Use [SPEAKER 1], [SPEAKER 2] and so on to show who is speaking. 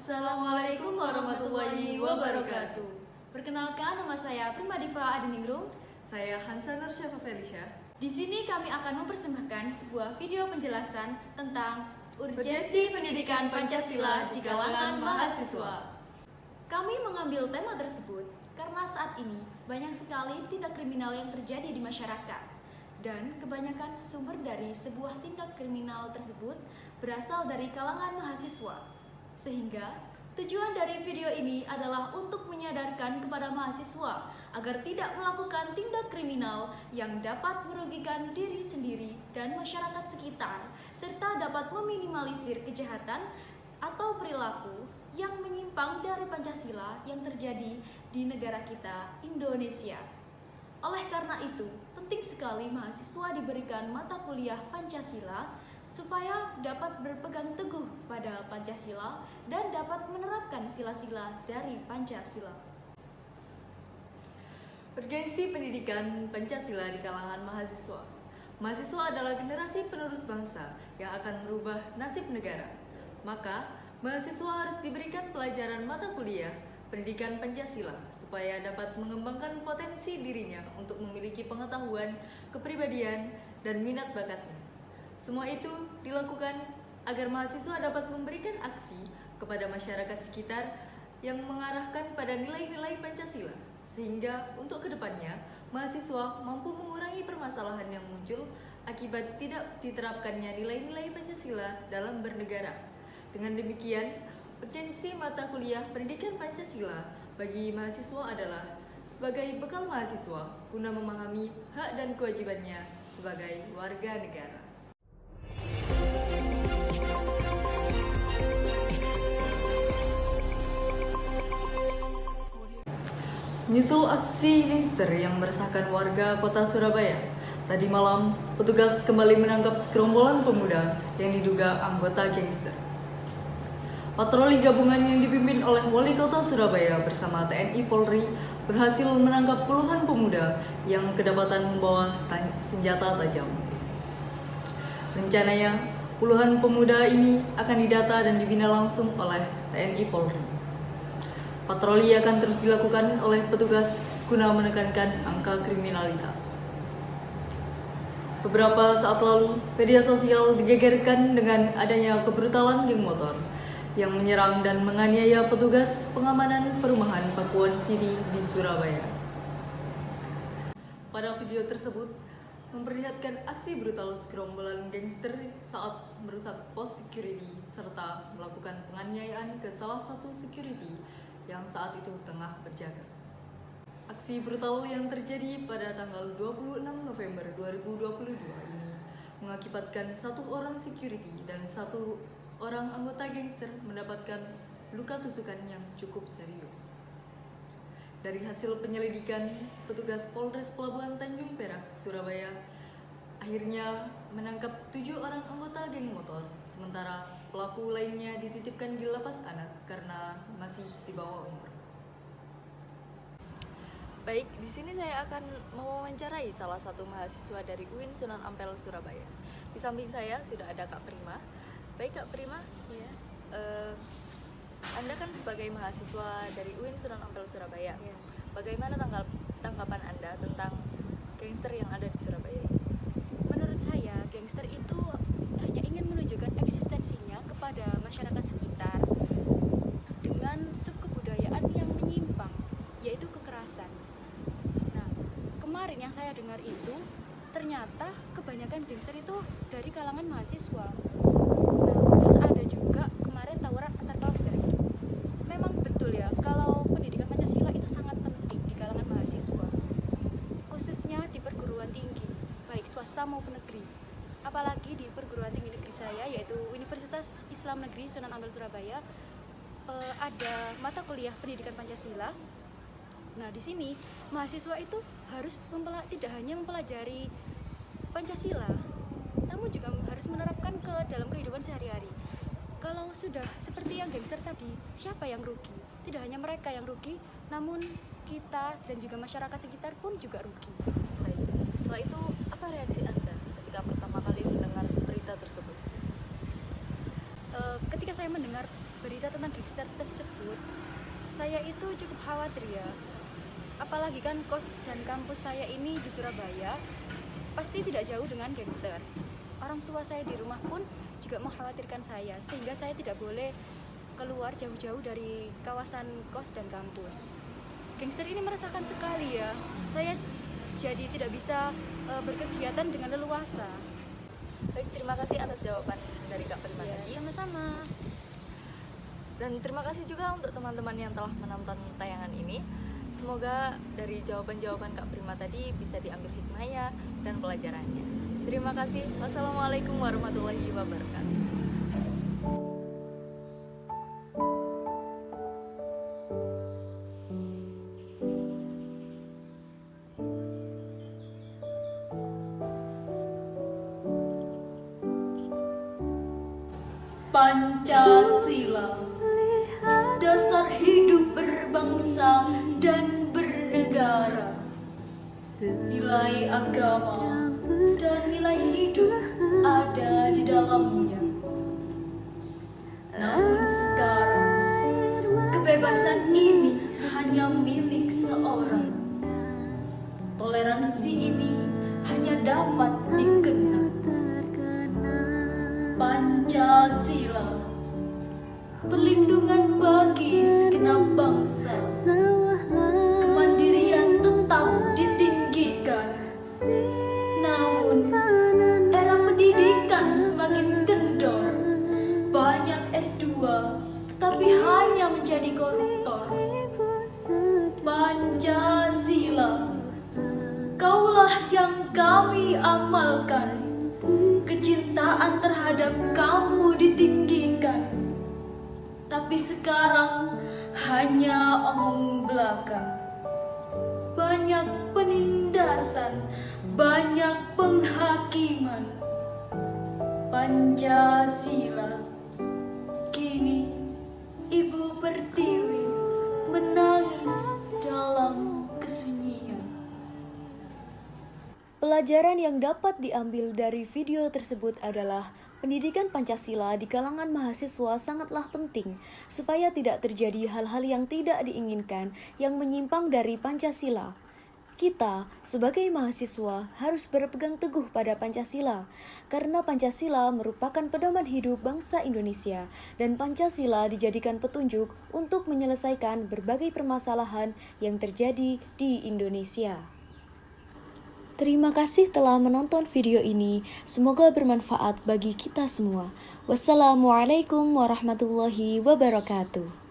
[SPEAKER 1] Assalamualaikum warahmatullahi wabarakatuh. Perkenalkan, nama saya Primadiva Adiningrum.
[SPEAKER 2] Saya Hansa Nursyafa Felicia.
[SPEAKER 1] Di sini kami akan mempersembahkan sebuah video penjelasan tentang urgensi pendidikan Pancasila di kalangan mahasiswa. Kami mengambil tema tersebut karena saat ini banyak sekali tindak kriminal yang terjadi di masyarakat. Dan kebanyakan sumber dari sebuah tindak kriminal tersebut berasal dari kalangan mahasiswa. Sehingga tujuan dari video ini adalah untuk menyadarkan kepada mahasiswa agar tidak melakukan tindak kriminal yang dapat merugikan diri sendiri dan masyarakat sekitar, serta dapat meminimalisir kejahatan atau perilaku yang menyimpang dari Pancasila yang terjadi di negara kita, Indonesia. Oleh karena itu, penting sekali mahasiswa diberikan mata kuliah Pancasila supaya dapat berpegang teguh pada Pancasila dan dapat menerapkan sila-sila dari Pancasila.
[SPEAKER 2] Urgensi pendidikan Pancasila di kalangan mahasiswa. Mahasiswa adalah generasi penerus bangsa yang akan merubah nasib negara. Maka, mahasiswa harus diberikan pelajaran mata kuliah pendidikan Pancasila supaya dapat mengembangkan potensi dirinya untuk memiliki pengetahuan, kepribadian, dan minat bakatnya. Semua itu dilakukan agar mahasiswa dapat memberikan aksi kepada masyarakat sekitar yang mengarahkan pada nilai-nilai Pancasila, sehingga untuk kedepannya mahasiswa mampu mengurangi permasalahan yang muncul akibat tidak diterapkannya nilai-nilai Pancasila dalam bernegara. Dengan demikian, urgensi mata kuliah pendidikan Pancasila bagi mahasiswa adalah sebagai bekal mahasiswa guna memahami hak dan kewajibannya sebagai warga negara. Menyusul aksi gangster yang meresahkan warga kota Surabaya, tadi malam petugas kembali menangkap segerombolan pemuda yang diduga anggota gangster. Patroli gabungan yang dipimpin oleh Wali Kota Surabaya bersama TNI Polri berhasil menangkap puluhan pemuda yang kedapatan membawa senjata tajam. Rencananya, puluhan pemuda ini akan didata dan dibina langsung oleh TNI Polri. Patroli akan terus dilakukan oleh petugas guna menekankan angka kriminalitas. Beberapa saat lalu, media sosial digegerkan dengan adanya kebrutalan geng motor yang menyerang dan menganiaya petugas pengamanan perumahan Pakuan City di Surabaya. Pada video tersebut memperlihatkan aksi brutal segerombolan gangster saat merusak pos security serta melakukan penganiayaan ke salah satu security yang saat itu tengah berjaga. Aksi brutal yang terjadi pada tanggal 26 November 2022 ini mengakibatkan satu orang security dan satu orang anggota gangster mendapatkan luka tusukan yang cukup serius. Dari hasil penyelidikan, petugas Polres Pelabuhan Tanjung Perak, Surabaya, akhirnya menangkap 7 orang anggota geng motor, sementara pelaku lainnya dititipkan di lapas anak karena masih di bawah umur. Baik, di sini saya akan mewawancarai salah satu mahasiswa dari UIN Sunan Ampel, Surabaya. Di samping saya sudah ada Kak Prima. Baik Kak Prima,
[SPEAKER 3] ya.
[SPEAKER 2] Anda kan sebagai mahasiswa dari UIN Sunan Ampel, Surabaya.
[SPEAKER 3] Ya.
[SPEAKER 2] Bagaimana tanggapan Anda tentang gangster yang ada di Surabaya?
[SPEAKER 3] Menurut saya, gangster itu hanya ingin menunjukkan eksistensinya kepada masyarakat sekitar dengan subkebudayaan yang menyimpang, yaitu kekerasan. Nah, kemarin yang saya dengar itu ternyata kebanyakan gangster itu dari kalangan mahasiswa. Nah, terus ada juga kemarin tawuran antar kelas. Memang betul ya, kalau pendidikan Pancasila itu sangat penting di kalangan mahasiswa, khususnya di perguruan tinggi, baik swasta maupun negeri. Apalagi di perguruan tinggi negeri saya, yaitu Universitas Islam Negeri Sunan Ampel Surabaya, ada mata kuliah pendidikan Pancasila. Nah, di sini mahasiswa itu harus tidak hanya mempelajari Pancasila, namun juga harus menerapkan ke dalam kehidupan sehari-hari. Kalau sudah seperti yang gangster tadi, siapa yang rugi? Tidak hanya mereka yang rugi, namun kita dan juga masyarakat sekitar pun juga rugi.
[SPEAKER 2] Baik. Setelah itu, apa reaksi Anda ketika pertama kali mendengar berita tersebut?
[SPEAKER 3] Ketika saya mendengar berita tentang gangster tersebut, saya itu cukup khawatir ya. Apalagi kan kos dan kampus saya ini di Surabaya, pasti tidak jauh dengan gangster. Orang tua saya di rumah pun juga mengkhawatirkan saya, sehingga saya tidak boleh keluar jauh-jauh dari kawasan kos dan kampus. Gangster ini meresahkan sekali ya. Saya jadi tidak bisa berkegiatan dengan leluasa.
[SPEAKER 2] Baik, terima kasih atas jawaban dari Kak Prima
[SPEAKER 3] Ya,
[SPEAKER 2] tadi.
[SPEAKER 3] sama-sama.
[SPEAKER 2] Dan terima kasih juga untuk teman-teman yang telah menonton tayangan ini. Semoga dari jawaban-jawaban Kak Prima tadi bisa diambil hikmahnya dan pelajarannya. Terima kasih. Wassalamualaikum warahmatullahi wabarakatuh.
[SPEAKER 4] Pancasila, dasar hidup berbangsa dan bernegara. Nilai agama dan nilai hidup ada di dalamnya. Namun sekarang, kebebasan ini hanya milik seorang. Toleransi ini hanya dapat dikenal. Pancasila, perlindungan bagi segenap bangsa. Kemandirian tetap ditinggikan. Namun, era pendidikan semakin kendor. Banyak S2, tetapi hanya menjadi koruptor. Pancasila, kaulah yang kami amalkan. Kecintaan terhadap kamu ditinggikan. Tapi sekarang hanya omong belaka. Banyak penindasan, banyak penghakiman. Pancasila, kini Ibu Pertiwi menangis dalam kesunyian.
[SPEAKER 1] Pelajaran yang dapat diambil dari video tersebut adalah pendidikan Pancasila di kalangan mahasiswa sangatlah penting supaya tidak terjadi hal-hal yang tidak diinginkan yang menyimpang dari Pancasila. Kita sebagai mahasiswa harus berpegang teguh pada Pancasila karena Pancasila merupakan pedoman hidup bangsa Indonesia dan Pancasila dijadikan petunjuk untuk menyelesaikan berbagai permasalahan yang terjadi di Indonesia. Terima kasih telah menonton video ini. Semoga bermanfaat bagi kita semua. Wassalamualaikum warahmatullahi wabarakatuh.